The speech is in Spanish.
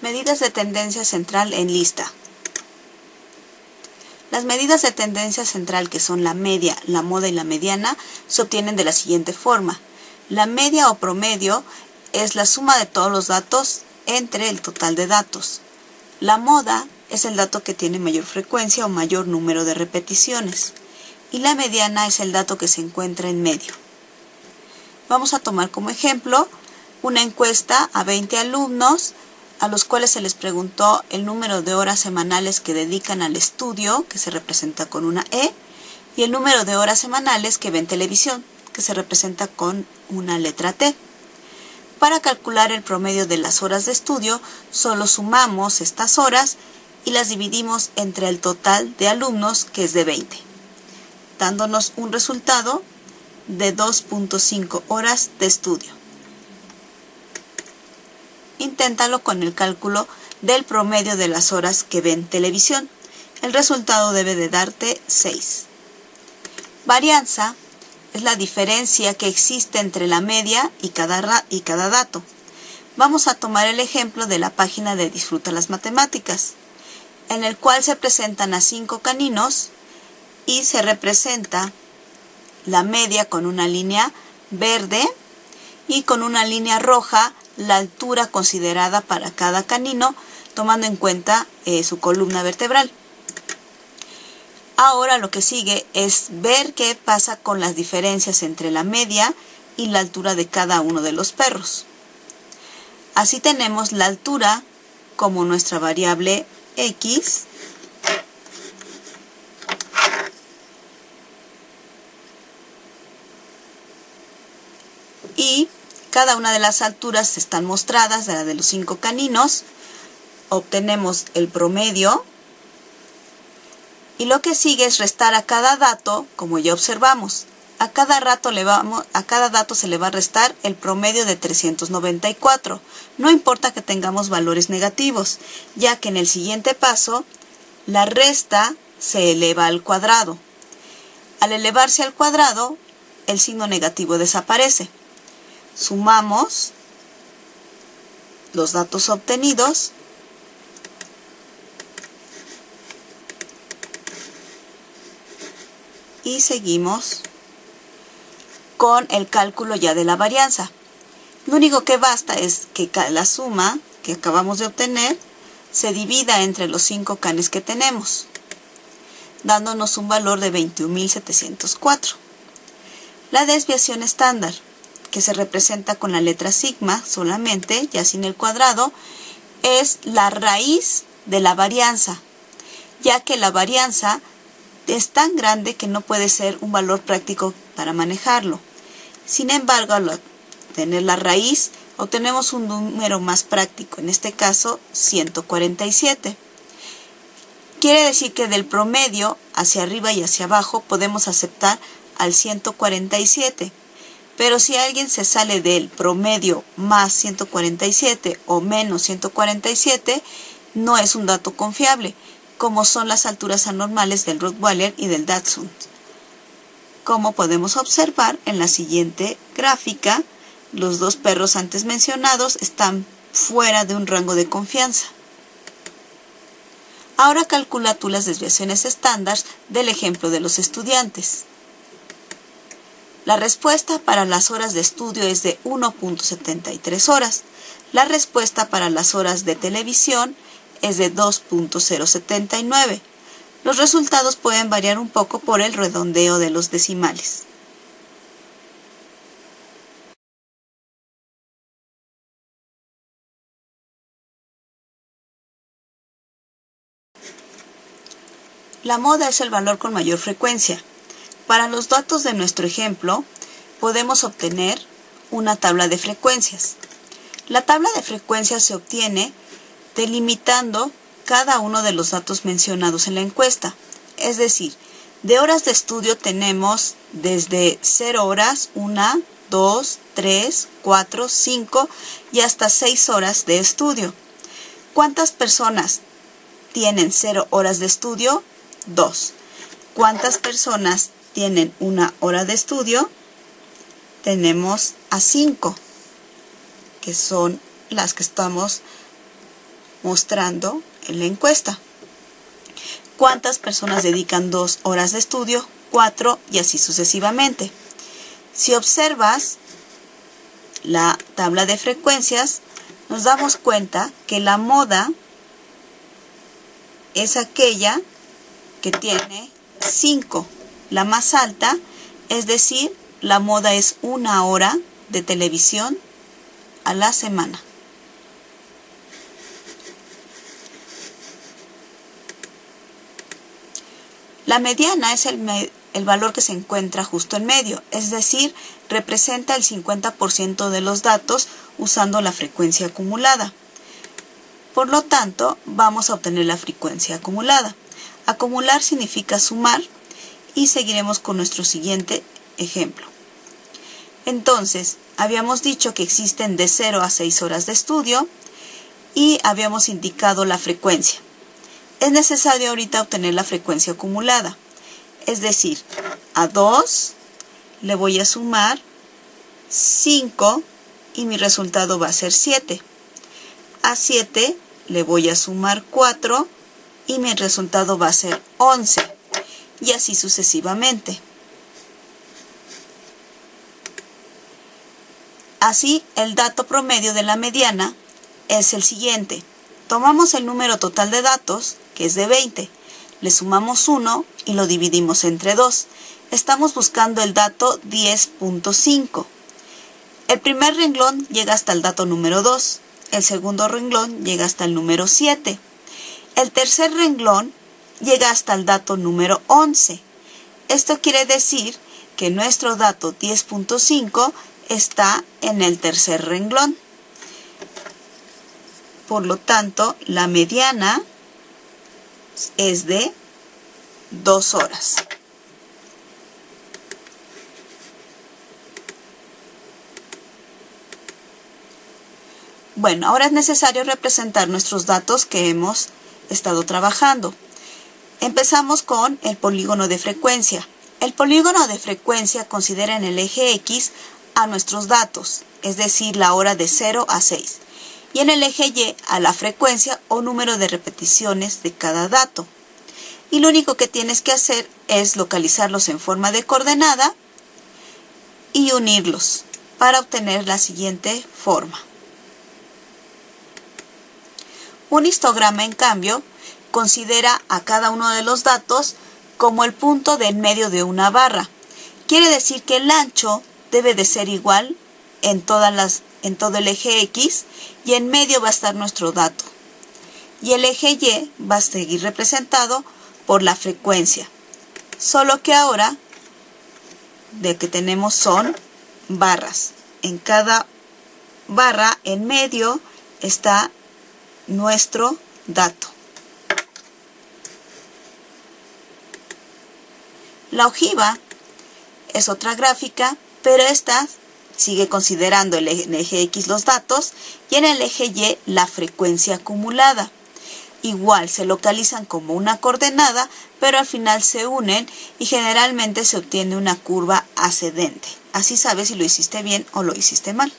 Medidas de tendencia central en lista. Las medidas de tendencia central, que son la media, la moda y la mediana, se obtienen de la siguiente forma. La media o promedio es la suma de todos los datos entre el total de datos. La moda es el dato que tiene mayor frecuencia o mayor número de repeticiones. Y la mediana es el dato que se encuentra en medio. Vamos a tomar como ejemplo una encuesta a 20 alumnos, a los cuales se les preguntó el número de horas semanales que dedican al estudio, que se representa con una E, y el número de horas semanales que ven televisión, que se representa con una letra T. Para calcular el promedio de las horas de estudio, solo sumamos estas horas y las dividimos entre el total de alumnos, que es de 20, dándonos un resultado de 2.5 horas de estudio. Inténtalo con el cálculo del promedio de las horas que ven televisión. El resultado debe de darte 6. Varianza es la diferencia que existe entre la media y cada dato. Vamos a tomar el ejemplo de la página de Disfruta las Matemáticas, en el cual se presentan a 5 caninos y se representa la media con una línea verde y con una línea roja la altura considerada para cada canino, tomando en cuenta su columna vertebral. Ahora lo que sigue es ver qué pasa con las diferencias entre la media y la altura de cada uno de los perros. Así tenemos la altura como nuestra variable X, y cada una de las alturas están mostradas, de la de los 5 caninos. Obtenemos el promedio y lo que sigue es restar a cada dato, como ya observamos. A cada dato se le va a restar el promedio de 394. No importa que tengamos valores negativos, ya que en el siguiente paso la resta se eleva al cuadrado. Al elevarse al cuadrado, el signo negativo desaparece. Sumamos los datos obtenidos y seguimos con el cálculo ya de la varianza. Lo único que basta es que la suma que acabamos de obtener se divida entre los 5 canes que tenemos, dándonos un valor de 21.704. La desviación estándar, que se representa con la letra sigma solamente, ya sin el cuadrado, es la raíz de la varianza, ya que la varianza es tan grande que no puede ser un valor práctico para manejarlo. Sin embargo, al tener la raíz, obtenemos un número más práctico, en este caso 147. Quiere decir que del promedio hacia arriba y hacia abajo podemos aceptar al 147. Pero si alguien se sale del promedio más 147 o menos 147, no es un dato confiable, como son las alturas anormales del Rottweiler y del Dachshund. Como podemos observar en la siguiente gráfica, los 2 perros antes mencionados están fuera de un rango de confianza. Ahora calcula tú las desviaciones estándar del ejemplo de los estudiantes. La respuesta para las horas de estudio es de 1.73 horas. La respuesta para las horas de televisión es de 2.079. Los resultados pueden variar un poco por el redondeo de los decimales. La moda es el valor con mayor frecuencia. Para los datos de nuestro ejemplo, podemos obtener una tabla de frecuencias. La tabla de frecuencias se obtiene delimitando cada uno de los datos mencionados en la encuesta. Es decir, de horas de estudio tenemos desde 0 horas, 1, 2, 3, 4, 5 y hasta 6 horas de estudio. ¿Cuántas personas tienen 0 horas de estudio? 2. ¿Cuántas personas tienen 1 hora de estudio? Tenemos a 5, que son las que estamos mostrando en la encuesta. ¿Cuántas personas dedican 2 horas de estudio? 4 y así sucesivamente. Si observas la tabla de frecuencias, nos damos cuenta que la moda es aquella que tiene 5, la más alta, es decir, la moda es 1 hora de televisión a la semana. La mediana es el valor que se encuentra justo en medio, es decir, representa el 50% de los datos usando la frecuencia acumulada. Por lo tanto, vamos a obtener la frecuencia acumulada. Acumular significa sumar y seguiremos con nuestro siguiente ejemplo. Entonces, habíamos dicho que existen de 0 a 6 horas de estudio y habíamos indicado la frecuencia. Es necesario ahorita obtener la frecuencia acumulada. Es decir, a 2 le voy a sumar 5 y mi resultado va a ser 7. A 7 le voy a sumar 4 y mi resultado va a ser 11. Y así sucesivamente. Así, el dato promedio de la mediana es el siguiente. Tomamos el número total de datos, que es de 20. Le sumamos 1 y lo dividimos entre 2. Estamos buscando el dato 10.5. El primer renglón llega hasta el dato número 2. El segundo renglón llega hasta el número 7. El tercer renglón llega hasta el dato número 11. Esto quiere decir que nuestro dato 10.5 está en el tercer renglón. Por lo tanto, la mediana es de 2 horas. Bueno, ahora es necesario representar nuestros datos que hemos estado trabajando. Empezamos con el polígono de frecuencia. El polígono de frecuencia considera en el eje X a nuestros datos, es decir, la hora de 0 a 6. Y en el eje Y a la frecuencia o número de repeticiones de cada dato. Y lo único que tienes que hacer es localizarlos en forma de coordenada y unirlos para obtener la siguiente forma. Un histograma, en cambio, considera a cada uno de los datos como el punto de en medio de una barra. Quiere decir que el ancho debe de ser igual en todo el eje X y en medio va a estar nuestro dato. Y el eje Y va a seguir representado por la frecuencia. Solo que ahora de que tenemos son barras. En cada barra en medio está nuestro dato. La ojiva es otra gráfica, pero esta sigue considerando en el eje X los datos y en el eje Y la frecuencia acumulada. Igual se localizan como una coordenada, pero al final se unen y generalmente se obtiene una curva ascendente. Así sabes si lo hiciste bien o lo hiciste mal.